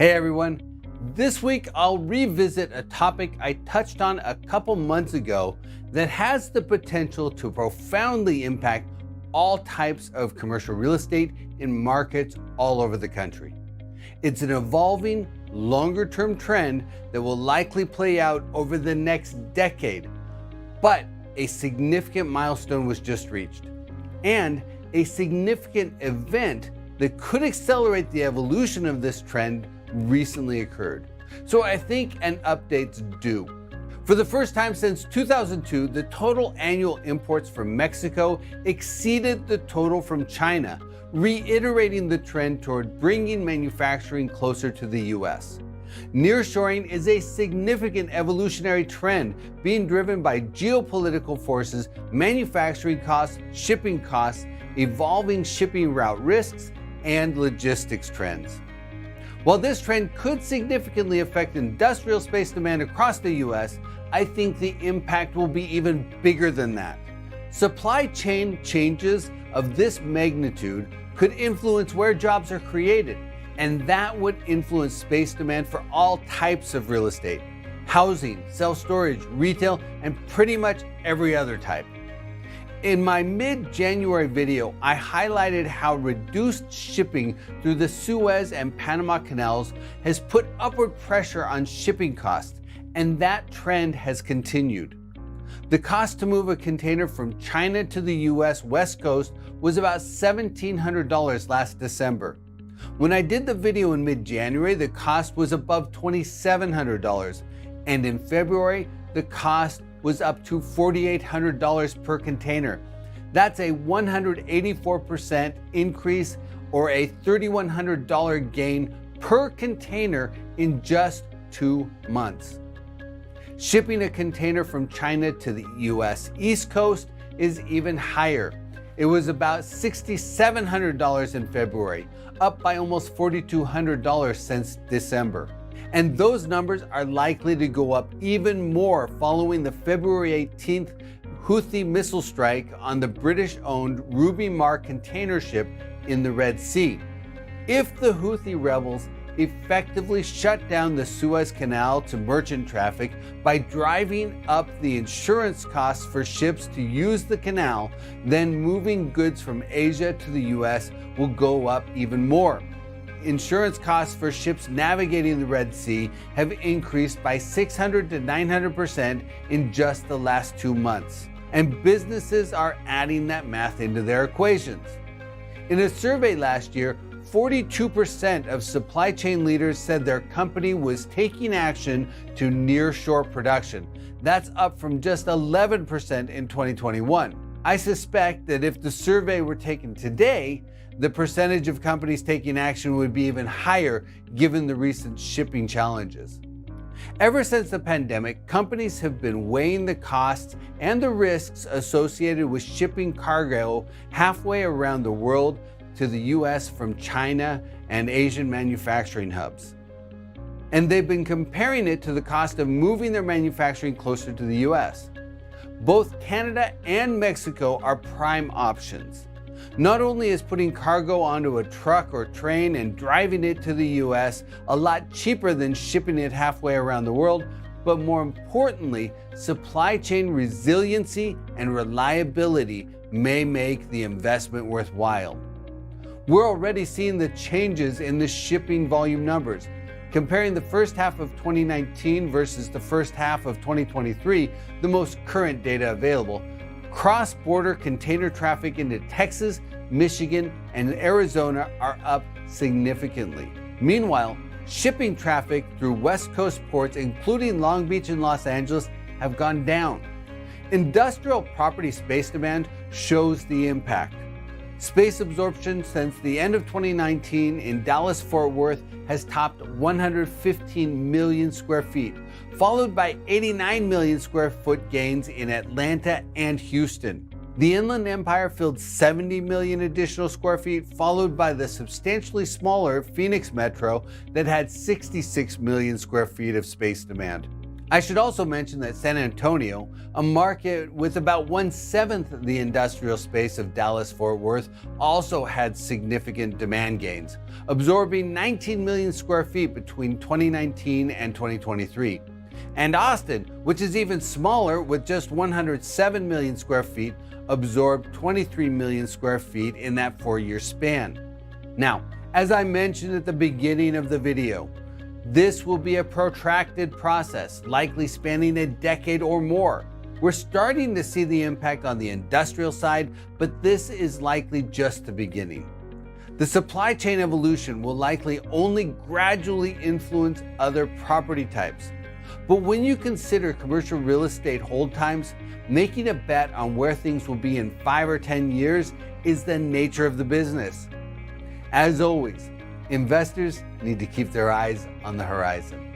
Hey everyone, this week I'll revisit a topic I touched on a couple months ago that has the potential to profoundly impact all types of commercial real estate in markets all over the country. It's an evolving, longer-term trend that will likely play out over the next decade, but a significant milestone was just reached, and a significant event that could accelerate the evolution of this trend recently occurred. So I think an update's due. For the first time since 2002, the total annual imports from Mexico exceeded the total from China, reiterating the trend toward bringing manufacturing closer to the US. Nearshoring is a significant evolutionary trend being driven by geopolitical forces, manufacturing costs, shipping costs, evolving shipping route risks, and logistics trends. While this trend could significantly affect industrial space demand across the US, I think the impact will be even bigger than that. Supply chain changes of this magnitude could influence where jobs are created, and that would influence space demand for all types of real estate: housing, self-storage, retail, and pretty much every other type. In my mid-January video, I highlighted how reduced shipping through the Suez and Panama canals has put upward pressure on shipping costs, and that trend has continued. The cost to move a container from China to the US West Coast was about $1,700 last December. When I did the video in mid-January, the cost was above $2,700, and in February, the cost was up to $4,800 per container. That's a 184% increase, or a $3,100 gain per container in just 2 months. Shipping a container from China to the US East Coast is even higher. It was about $6,700 in February, up by almost $4,200 since December. And those numbers are likely to go up even more following the February 18th Houthi missile strike on the British-owned Ruby Mar container ship in the Red Sea. If the Houthi rebels effectively shut down the Suez Canal to merchant traffic by driving up the insurance costs for ships to use the canal, then moving goods from Asia to the US will go up even more. Insurance costs for ships navigating the Red Sea have increased by 600 to 900% in just the last 2 months, and businesses are adding that math into their equations. In a survey last year, 42% of supply chain leaders said their company was taking action to nearshore production. That's up from just 11% in 2021. I suspect that if the survey were taken today, the percentage of companies taking action would be even higher given the recent shipping challenges. Ever since the pandemic, companies have been weighing the costs and the risks associated with shipping cargo halfway around the world to the US from China and Asian manufacturing hubs. And they've been comparing it to the cost of moving their manufacturing closer to the US. Both Canada and Mexico are prime options. Not only is putting cargo onto a truck or train and driving it to the US a lot cheaper than shipping it halfway around the world, but more importantly, supply chain resiliency and reliability may make the investment worthwhile. We're already seeing the changes in the shipping volume numbers. Comparing the first half of 2019 versus the first half of 2023, the most current data available, cross-border container traffic into Texas, Michigan, and Arizona are up significantly. Meanwhile, shipping traffic through West Coast ports, including Long Beach and Los Angeles, have gone down. Industrial property space demand shows the impact. Space absorption since the end of 2019 in Dallas-Fort Worth has topped 115 million square feet, followed by 89 million square foot gains in Atlanta and Houston. The Inland Empire filled 70 million additional square feet, followed by the substantially smaller Phoenix Metro that had 66 million square feet of space demand. I should also mention that San Antonio, a market with about 1/7 the industrial space of Dallas-Fort Worth, also had significant demand gains, absorbing 19 million square feet between 2019 and 2023. And Austin, which is even smaller with just 107 million square feet, absorbed 23 million square feet in that 4-year span. Now, as I mentioned at the beginning of the video, this will be a protracted process, likely spanning a decade or more. We're starting to see the impact on the industrial side, but this is likely just the beginning. The supply chain evolution will likely only gradually influence other property types. But when you consider commercial real estate hold times, making a bet on where things will be in 5 or 10 years is the nature of the business. As always, investors need to keep their eyes on the horizon.